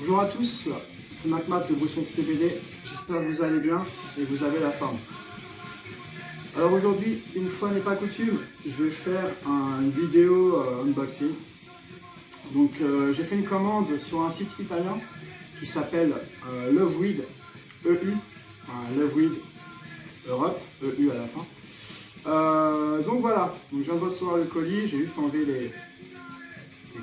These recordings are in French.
Bonjour à tous, c'est MacMath de Brusson CBD, j'espère que vous allez bien et que vous avez la forme. Alors aujourd'hui, une fois n'est pas coutume, je vais faire une vidéo unboxing. Donc j'ai fait une commande sur un site italien qui s'appelle Loveweed EU, Loveweed Europe, EU à la fin. Donc voilà, donc je viens de recevoir le colis, j'ai juste enlevé les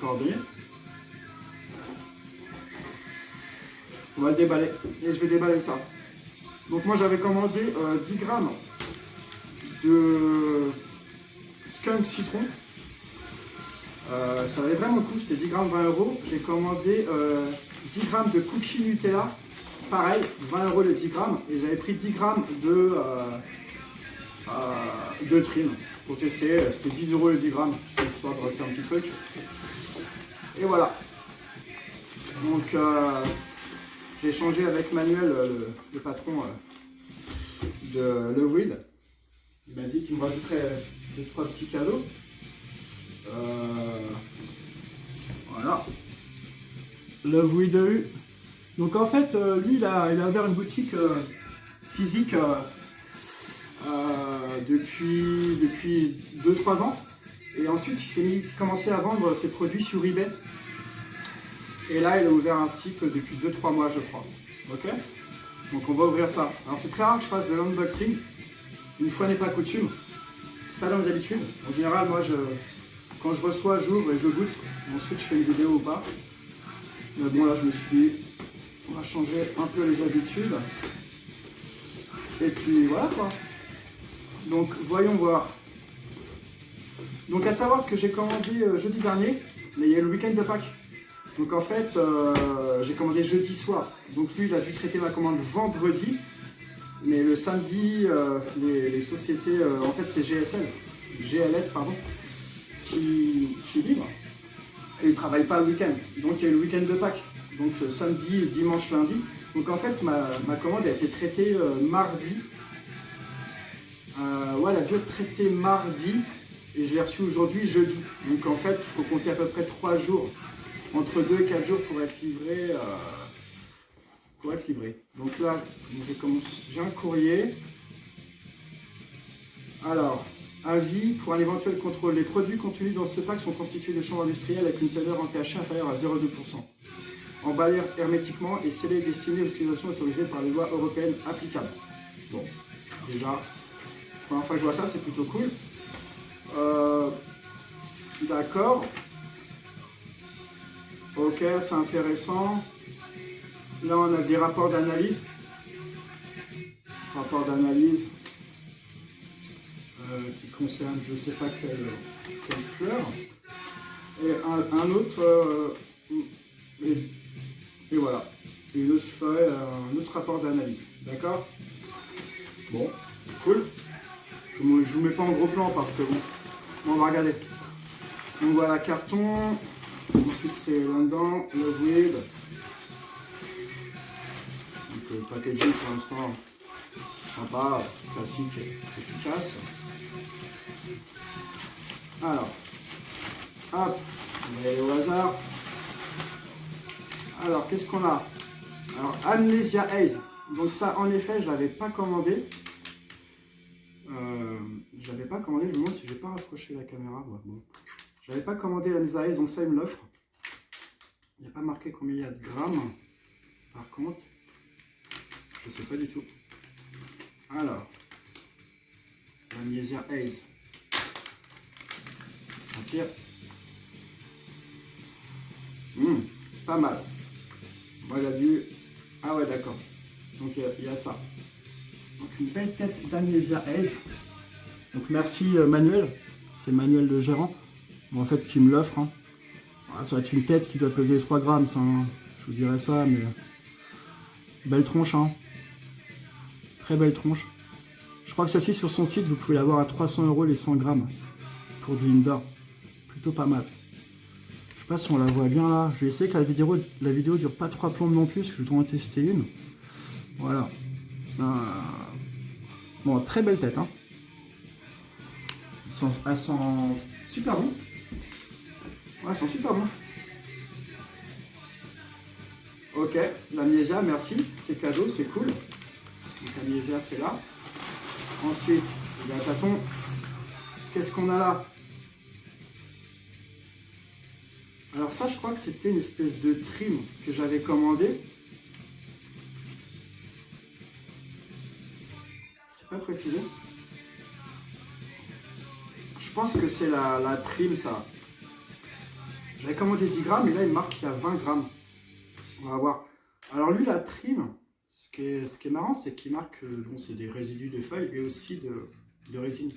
coordonnées. On va le déballer et je vais déballer ça. Donc moi j'avais commandé 10 grammes de skunk citron. Ça valait vraiment le coup, c'était 10 grammes 20 euros. J'ai commandé 10 grammes de cookies Nutella, pareil, 20 euros les 10 grammes. Et j'avais pris 10 grammes de trim pour tester, c'était 10 euros les 10 grammes, histoire de refaire un petit truc. Et voilà. Donc j'ai échangé avec Manuel, le patron de Loveweed. Il m'a dit qu'il me rajouterait 2-3 petits cadeaux. Voilà. Loveweed EU. Donc en fait, lui, il a ouvert une boutique physique depuis 2-3 ans. Et ensuite, il s'est commencé à vendre ses produits sur eBay. Et là, il a ouvert un site depuis 2-3 mois, je crois. Ok? Donc on va ouvrir ça. Alors c'est très rare que je fasse de l'unboxing. Une fois n'est pas coutume. C'est pas dans mes habitudes. En général, moi, quand je reçois, j'ouvre et je goûte. Ensuite, je fais une vidéo ou pas. Mais bon, là, je me suis dit, on va changer un peu les habitudes. Et puis, voilà quoi. Donc, voyons voir. Donc, à savoir que j'ai commandé jeudi dernier, mais il y a le week-end de Pâques. Donc, en fait, j'ai commandé jeudi soir. Donc, lui, il a dû traiter ma commande vendredi. Mais le samedi, les sociétés, en fait, c'est GLS, pardon, qui livrent. Et ils ne travaillent pas le week-end. Donc, il y a eu le week-end de Pâques. Donc, samedi, dimanche, lundi. Donc, en fait, ma commande a été traitée mardi. Ouais, elle a dû être traitée mardi. Et je l'ai reçue aujourd'hui, jeudi. Donc, en fait, il faut compter à peu près 3 jours. Entre 2 et 4 jours pour être livré. Donc là, j'ai un courrier. Alors, avis pour un éventuel contrôle. Les produits contenus dans ce pack sont constitués de chanvre industriel avec une teneur en THC inférieure à 0,2%. Emballés hermétiquement et scellés et destinés aux utilisations autorisées par les lois européennes applicables. Bon, déjà, première fois que je vois ça, c'est plutôt cool. D'accord. Ok, c'est intéressant. Là, on a des rapports d'analyse. Rapports d'analyse qui concernent je ne sais pas quelle fleur. Et un autre. Et voilà. Une autre feuille, un autre rapport d'analyse. D'accord? Bon, cool. Je ne vous mets pas en gros plan parce que bon, on va regarder. Donc voilà, carton. Ensuite, c'est là-dedans, Loveweed. Le packaging pour l'instant sympa, classique et efficace. Alors, hop, on va aller au hasard. Alors, qu'est-ce qu'on a? Alors, Amnesia Haze. Donc ça, en effet, je ne l'avais pas commandé. Je ne l'avais pas commandé, je me demande si je vais pas rapprocher la caméra. Ouais, bon. Je n'avais pas commandé l'Amnesia Haze, donc ça, il me l'offre. Il n'y a pas marqué combien il y a de grammes. Par contre, je sais pas du tout. Alors, Amnesia Haze. Sentir. Pas mal. Moi, il a dû. Ah ouais, d'accord. Donc, il y a ça. Donc, une belle tête d'Amnesia Haze. Donc, merci Manuel. C'est Manuel le gérant. Bon, en fait, qui me l'offre. Hein. Voilà, ça va être une tête qui doit peser 3 grammes. Ça, hein. Je vous dirais ça, mais. Belle tronche, hein. Très belle tronche. Je crois que celle-ci sur son site, vous pouvez l'avoir à 300 € les 100 grammes pour du indoor. Plutôt pas mal. Je sais pas si on la voit bien là. Je vais essayer que la vidéo dure pas 3 plombes non plus, parce que je dois en tester une. Voilà. Bon, très belle tête. Hein. Elle sent super bon. Ouais, elles sont super bon. Ok, la Miesia, merci. C'est cadeau, c'est cool. Donc la Miesia, c'est là. Ensuite, il y a un tâton. Qu'est-ce qu'on a là? Alors ça, je crois que c'était une espèce de trim que j'avais commandé. C'est pas précisé. Je pense que c'est la trim, ça. J'avais commandé 10 grammes et là, il marque qu'il y a 20 grammes. On va voir. Alors lui, la trim, ce qui est marrant, c'est qu'il marque que bon, c'est des résidus de feuilles et aussi de résine.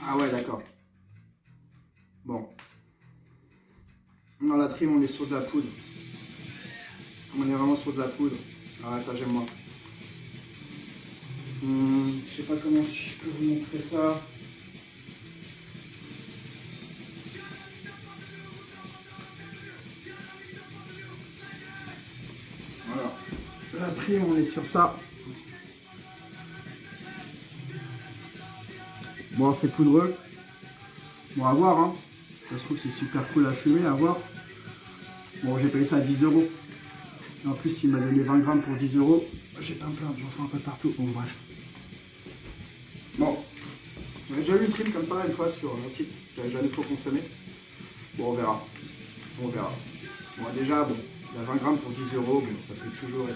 Ah ouais, d'accord. Bon. Dans la trim, on est sur de la poudre. On est vraiment sur de la poudre. Ah ouais, ça j'aime moi. Je sais pas comment je peux vous montrer ça. Voilà. La trim, on est sur ça. Bon, c'est poudreux. Bon, à voir, hein. Ça se trouve, c'est super cool à fumer, à voir. Bon, j'ai payé ça à 10 €. En plus, il m'a donné 20 grammes pour 10 €. J'ai pas me plaindre, j'en fais un peu partout. Bon, bref. Bon. J'avais déjà eu une trim comme ça une fois sur un site. J'avais jamais trop consommé. Bon, on verra. On verra. Bon, déjà, bon, il y a 20 grammes pour 10 €. Bon, ça peut toujours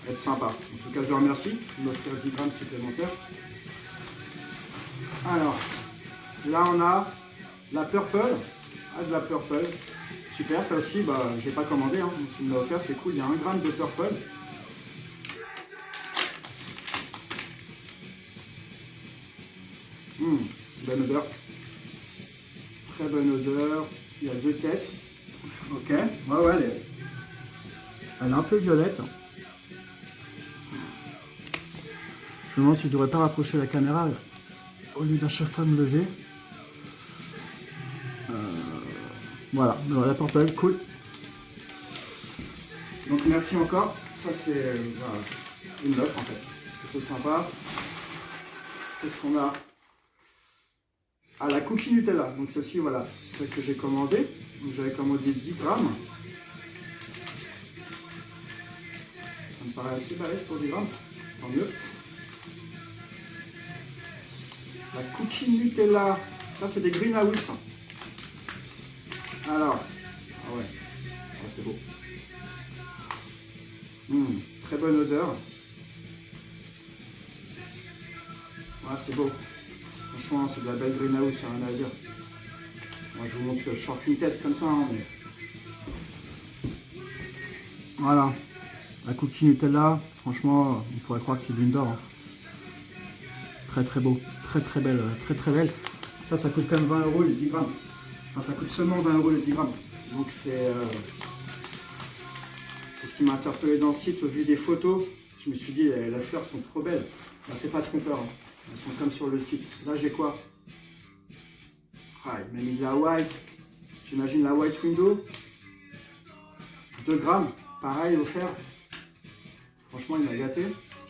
être sympa. En tout cas, je le remercie de m'offrir 10 grammes supplémentaires. Alors, là, on a la Purple. Ah, de la Purple. Super, ça aussi, bah, je n'ai pas commandé. Hein. Il m'a offert, c'est cool. Il y a 1 gramme de Purple. Bonne odeur. Très bonne odeur. Il y a 2 têtes. Ok. Ouais, elle est un peu violette. Je me demande si je ne devrais pas rapprocher la caméra au lieu d'à chaque fois me lever. Voilà, la Purple, cool. Donc merci encore. Ça c'est voilà, une offre en fait. C'est plutôt sympa. Qu'est-ce qu'on a? Ah, la cookie Nutella. Donc celle-ci, voilà, c'est celle que j'ai commandée. Donc j'avais commandé 10 grammes. Ça me paraît assez balèze pour 10 grammes. Tant mieux. La cookie Nutella. Ça c'est des greenhouse. Alors, ah ouais, oh, c'est beau. Très bonne odeur. Ah, c'est beau. Franchement, c'est de la belle greenhouse, il n'y a rien à dire. Moi, je vous montre le short une tête comme ça. Hein, mais... Voilà. La cookie Nutella, franchement, on pourrait croire que c'est de l'une d'or. Hein. Très très beau. Très très belle. Très très belle. Ça coûte quand même 20 € les 10 grammes. Enfin, ça coûte seulement 20 € les 10 grammes. Donc c'est ce qui m'a interpellé dans le site au vu des photos. Je me suis dit, les fleurs sont trop belles. Là, c'est pas trompeur. Hein. Elles sont comme sur le site. Là, j'ai quoi? Ah, il m'a mis de la white. J'imagine la white window. 2 grammes. Pareil, offert. Franchement, il m'a gâté.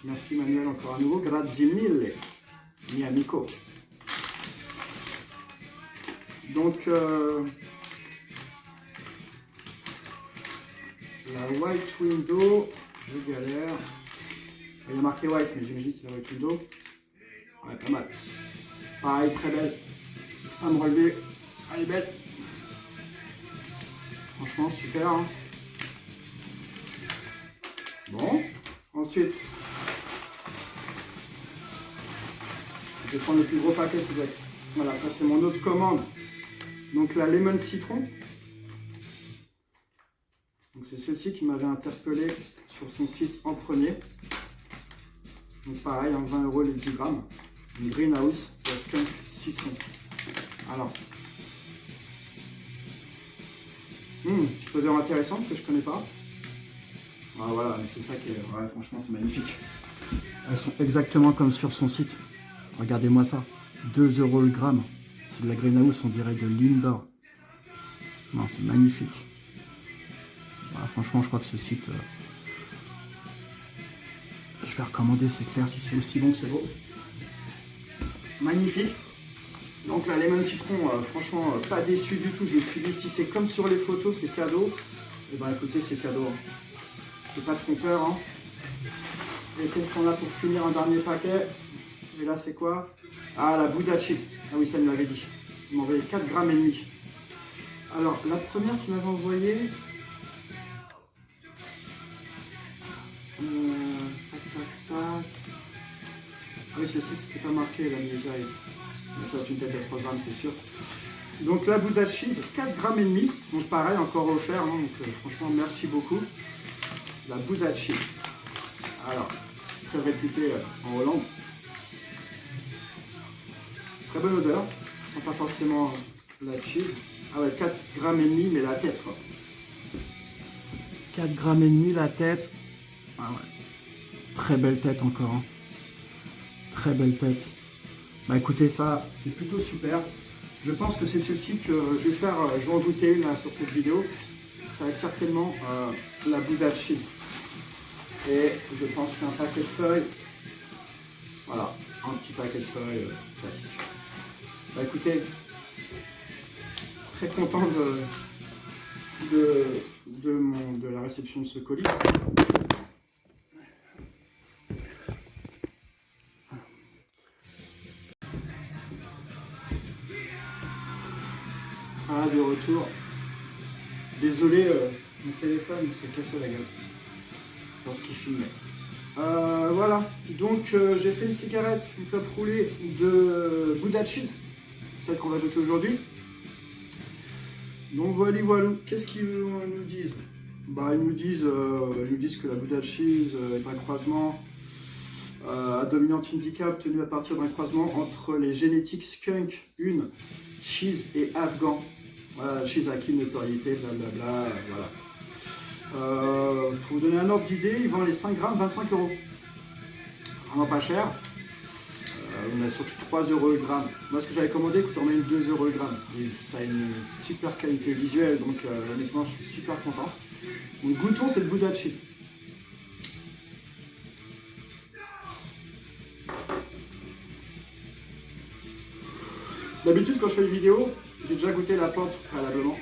Merci Manuel encore à nouveau. Grazie mille, mi amico. Donc, la white window, je galère. Il y a marqué white, mais j'imagine que c'est la white window. Ouais, pas mal. Pareil, très belle. À me relever. Elle est belle. Franchement, super. Hein. Bon. Ensuite, je vais prendre le plus gros paquet peut-être. Voilà, ça c'est mon autre commande. Donc la lemon citron. Donc c'est celle-ci qui m'avait interpellé sur son site en premier. Donc pareil, en 20 € les 10 grammes. Une greenhouse, skunk citron. Alors, petite odeur intéressante que je connais pas. Ah, voilà, c'est ça qui est. Ouais, franchement, c'est magnifique. Elles sont exactement comme sur son site. Regardez-moi ça. 2 € le gramme. C'est de la greenhouse, on dirait de l'Indor. Non, c'est magnifique. Voilà, franchement, je crois que ce site. Je vais recommander, c'est clair, si c'est aussi bon que c'est beau. Magnifique. Donc la lemon citron, franchement, pas déçu du tout. Je me suis dit, si c'est comme sur les photos, c'est cadeau. Et ben écoutez, c'est cadeau. Hein. C'est pas trompeur. Hein. Et qu'est-ce qu'on a pour finir un dernier paquet? Et là, c'est quoi? Ah, la Buddha Cheese. Ah oui, ça me l'avait dit. Il m'a envoyé 4,5 grammes. Alors, la première qu'il m'avait envoyé... tac, tac, tac. Ah oui, celle-ci, c'était pas marqué, la Mieja. Ça va être une tête à 3 grammes, c'est sûr. Donc, la Buddha Cheese, 4,5 grammes. Donc, pareil, encore offert. Hein, donc, franchement, merci beaucoup. La Buddha Cheese. Alors, très réputée en Hollande. Très bonne odeur. Pas forcément la cheese. Ah ouais, 4,5 grammes, mais la tête, quoi. 4,5 grammes la tête. Ah ouais. Très belle tête encore. Hein. Très belle tête. Bah écoutez, ça, c'est plutôt super. Je pense que c'est celle-ci que je vais faire. Je vais en goûter une là, sur cette vidéo. Ça va être certainement la Buddha Cheese. Et je pense qu'un paquet de feuilles. Voilà, un petit paquet de feuilles classique. Bah écoutez, très content de la réception de ce colis. Ah, de retour. Désolé, mon téléphone s'est cassé la gueule lorsqu'il filmait. Voilà, donc j'ai fait une cigarette, une clope roulée de Buddha Cheese, celle qu'on va goûter aujourd'hui. Donc voilà, qu'est-ce qu'ils nous disent? Bah, ils nous disent que la Buddha Cheese est un croisement à dominante indica obtenu à partir d'un croisement entre les génétiques skunk 1, cheese et afghan. Voilà, cheese acquis de notoriété, blablabla, voilà. Pour vous donner un ordre d'idée, ils vendent les 5 grammes 25 €. Vraiment pas cher. On a surtout 3 € le gramme. Moi, ce que j'avais commandé coûte en même 2 € le gramme. Et ça a une super qualité visuelle, donc honnêtement, je suis super content. Donc, goûtons cette Buddha Cheese. D'habitude, quand je fais une vidéo, j'ai déjà goûté la pâte préalablement.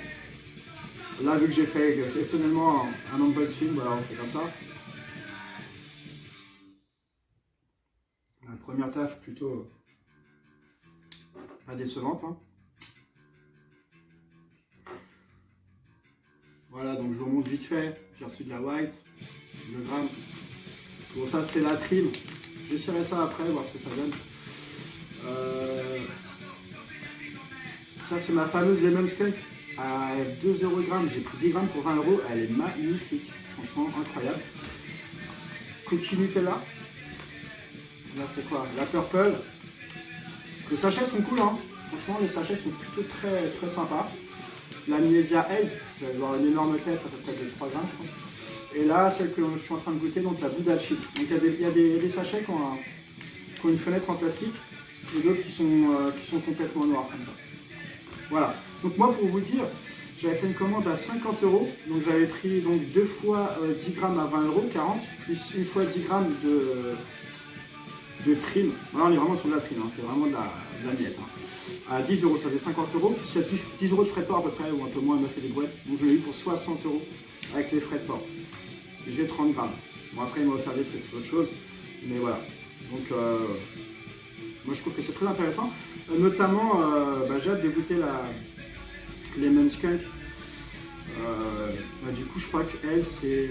Là, vu que j'ai fait exceptionnellement un unboxing, voilà, on fait comme ça. La première taf plutôt pas décevante. Hein. Voilà, donc je vous montre vite fait. J'ai reçu de la white, le gramme. Bon, ça c'est la trim. J'essaierai ça après, voir ce que ça donne. Ça c'est ma fameuse Lemon Skunk à 2 € le gramme. J'ai pris 10 grammes pour 20 €. Elle est magnifique, franchement incroyable. Cookie Nutella. Là c'est quoi? La Purple. Les sachets sont cool, hein. Franchement les sachets sont plutôt très très sympas. La Mieja Haze, je vais avoir une énorme tête à peu près de 3 grammes je pense. Et là celle que je suis en train de goûter, donc la Buddha Cheese. Donc il y a des sachets qui ont une fenêtre en plastique et d'autres qui sont complètement noirs comme ça. Voilà, donc moi pour vous dire, j'avais fait une commande à 50 €, donc j'avais pris donc 2 fois 10 grammes à 20 €, 40, plus une fois 10 grammes de trim. Là on est vraiment sur de la trim, hein. C'est vraiment de la miette. Hein. À 10 €, ça fait 50 €, plus il y a 10 € de frais de port à peu près, ou un peu moins, elle m'a fait des boîtes, donc je l'ai eu pour 60 € avec les frais de port. Et j'ai 30 grammes. Bon après il m'a offert des trucs, c'est autre chose, mais voilà. Donc moi je trouve que c'est très intéressant. Notamment, j'ai hâte de goûter la Lemon Skunk. Du coup, je crois qu'elle, c'est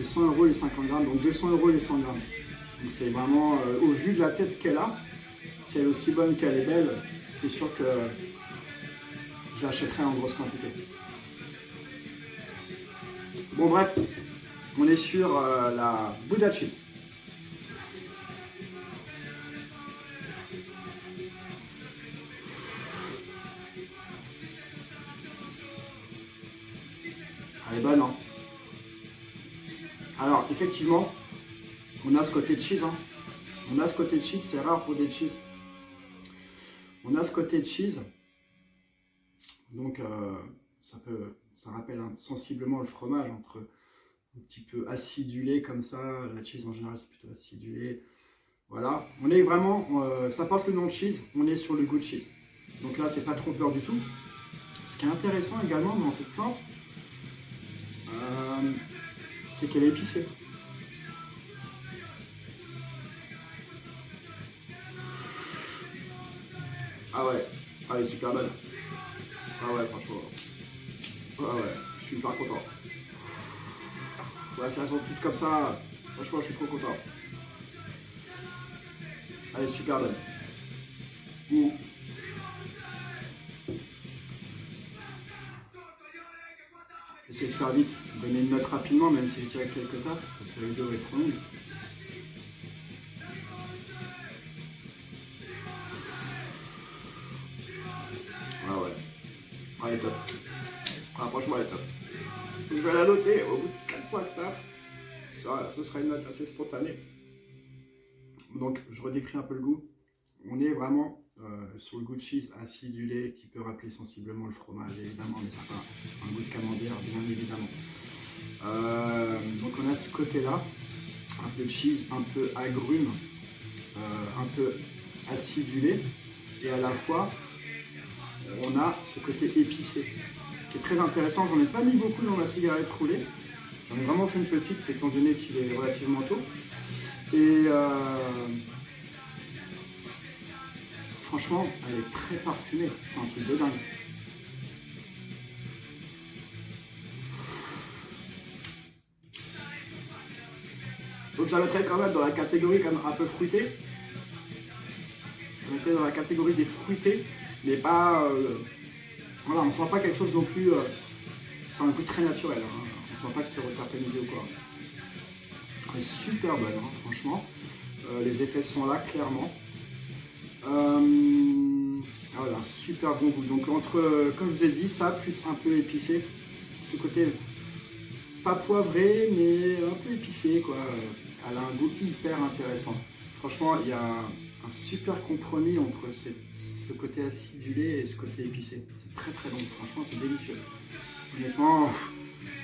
100 € les 50 grammes, donc 200 € les 100 grammes. Donc c'est vraiment, au vu de la tête qu'elle a, si elle est aussi bonne qu'elle est belle, c'est sûr que j'achèterai en grosse quantité. Bon bref, on est sur la Buddha Cheese. Elle est bonne, hein. Alors, effectivement, on a ce côté de cheese, hein. On a ce côté de cheese, c'est rare pour des cheese. On a ce côté de cheese. Donc, ça rappelle sensiblement le fromage, entre un petit peu acidulé comme ça. La cheese, en général, c'est plutôt acidulé. Voilà. On est vraiment, ça porte le nom de cheese, on est sur le goût de cheese. Donc là, c'est pas trompeur du tout. Ce qui est intéressant également dans cette plante, c'est qu'elle est épicée. Ah ouais, elle est super bonne. Ah ouais, franchement. Ah ouais, je suis hyper content. Ouais, ça sent tout comme ça. Franchement, je suis trop content. Elle est super bonne. Mmh. J'essaie de faire vite, donner une note rapidement, même si je dirais quelques tafs, parce que la vidéo est trop longue. Ah ouais. Ah, elle est top. Ah, franchement, elle est top. Je vais la noter au bout de 4-5 tafs. Ça, ce sera une note assez spontanée. Donc, je redécris un peu le goût. On est vraiment sur le goût de cheese acidulé qui peut rappeler sensiblement le fromage, évidemment, mais ça n'a pas un goût de camembert, bien évidemment. Donc, on a ce côté-là, un peu de cheese, un peu agrume, un peu acidulé, et à la fois, on a ce côté épicé, qui est très intéressant. J'en ai pas mis beaucoup dans ma cigarette roulée. J'en ai vraiment fait une petite, étant donné qu'il est relativement tôt. Et franchement, elle est très parfumée. C'est un truc de dingue. Donc je la mettrais quand même dans la catégorie quand même un peu fruitée. Je la mettrais dans la catégorie des fruités, mais pas... voilà, on ne sent pas quelque chose non plus... c'est un goût très naturel. Hein. On ne sent pas que c'est reterpenisé ou quoi. Elle est super bonne, hein, franchement. Les effets sont là, clairement. Voilà, super bon goût. Donc entre, comme je vous ai dit, ça plus un peu épicé. Ce côté pas poivré, mais un peu épicé, quoi. Elle a un goût hyper intéressant. Franchement, il y a un super compromis entre ce côté acidulé et ce côté épicé. C'est très très bon. Franchement, c'est délicieux. Honnêtement,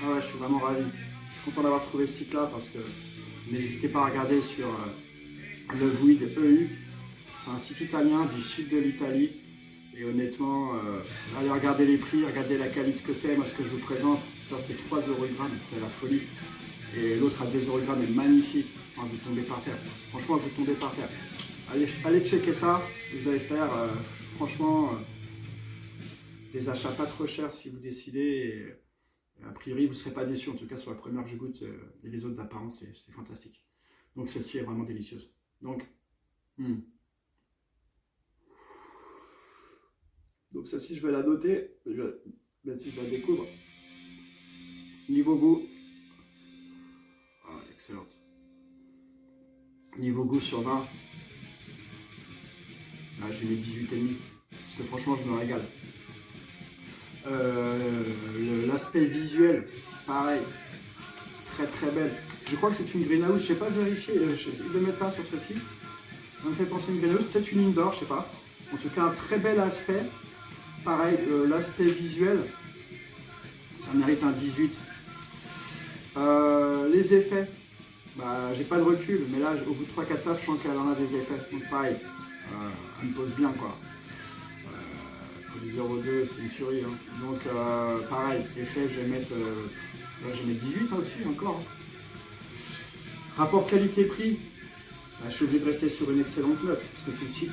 ah ouais, je suis vraiment ravi. Je suis content d'avoir trouvé ce site-là parce que n'hésitez pas à regarder sur Loveweed EU. C'est un site italien du sud de l'Italie. Et honnêtement, allez regarder les prix, regardez la qualité que c'est. Moi, ce que je vous présente, ça c'est 3 € le gramme, c'est la folie. Et l'autre à 2 € le gramme est magnifique. Enfin, vous tombez par terre. Franchement, vous tombez par terre. Allez checker ça. Vous allez faire, franchement, des achats pas trop chers si vous décidez. Et a priori, vous ne serez pas déçus. En tout cas, sur la première que je goûte, et les autres d'apparence, c'est fantastique. Donc, celle-ci est vraiment délicieuse. Donc, Donc celle-ci, je vais la noter, même si je la découvre. Niveau goût, excellente. Niveau goût sur 20, là, je mets 18,5. Parce que franchement, je me régale. L'aspect visuel, pareil, très très belle. Je crois que c'est une greenhouse, je ne sais pas vérifier, je ne le mets pas sur ceci. Ça me fait penser à une greenhouse, peut-être une indoor, je ne sais pas. En tout cas, un très bel aspect. Pareil, l'aspect visuel, ça mérite un 18. Les effets, bah, j'ai pas de recul, mais là, au bout de 3-4 tafs, je sens qu'elle en a des effets. Donc pareil, elle me pose bien, quoi. Pour du 0,2, c'est une tuerie. Hein. Donc pareil, effet, je vais mettre 18 hein, aussi, encore. Rapport qualité-prix, bah, je suis obligé de rester sur une excellente note, parce que celle-ci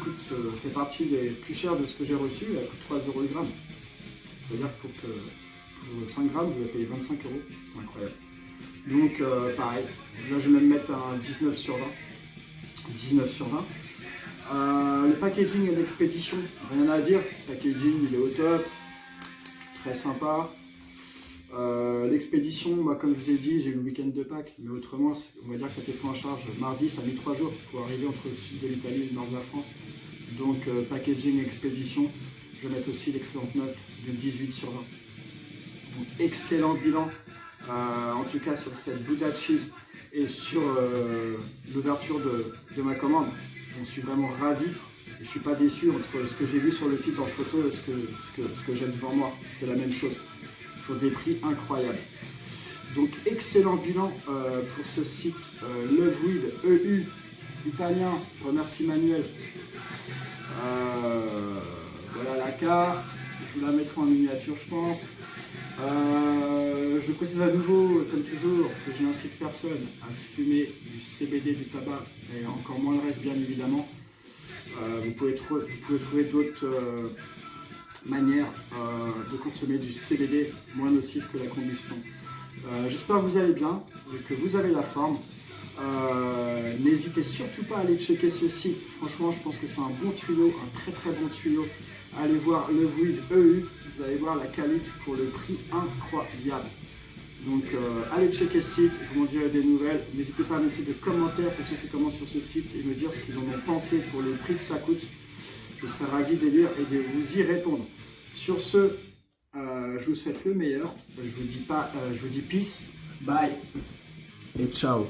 fait partie des plus chères de ce que j'ai reçu, elle coûte 3 € le gramme. C'est-à-dire que pour 5 grammes, vous allez payer 25 €, c'est incroyable. Donc pareil, là je vais même mettre un 19 sur 20. 19 sur 20. Le packaging et l'expédition, rien à dire, le packaging il est au top, très sympa. L'expédition, moi, comme je vous ai dit, j'ai eu le week-end de Pâques, mais autrement, on va dire que ça a été pris en charge mardi, ça a mis 3 jours pour arriver entre le sud de l'Italie et le nord de la France. Donc, packaging et expédition, je vais mettre aussi l'excellente note de 18 sur 20. Donc, excellent bilan, en tout cas sur cette Buddha Cheese et sur l'ouverture de ma commande. J'en suis vraiment ravi et je ne suis pas déçu entre ce que j'ai vu sur le site en photo et ce que j'ai devant moi. C'est la même chose. Pour des prix incroyables. Donc excellent bilan pour ce site Loveweed EU italien. Je remercie Manuel. Voilà la carte, je vous la mettrai en miniature je pense. Je précise à nouveau, comme toujours, que je n'incite personne à fumer du CBD, du tabac, et encore moins le reste bien évidemment. Vous pouvez trouver d'autres manières de consommer du CBD moins nocif que la combustion. J'espère que vous allez bien et que vous avez la forme. N'hésitez surtout pas à aller checker ce site. Franchement, je pense que c'est un bon tuyau, un très très bon tuyau. Allez voir le Weed EU, vous allez voir la qualité pour le prix incroyable. Donc allez checker ce site, vous m'en direz des nouvelles. N'hésitez pas à laisser des commentaires pour ceux qui commencent sur ce site et me dire ce qu'ils en ont pensé pour le prix que ça coûte. Je serai ravi de lire et de vous y répondre. Sur ce, je vous souhaite le meilleur. Je vous dis peace, bye et ciao.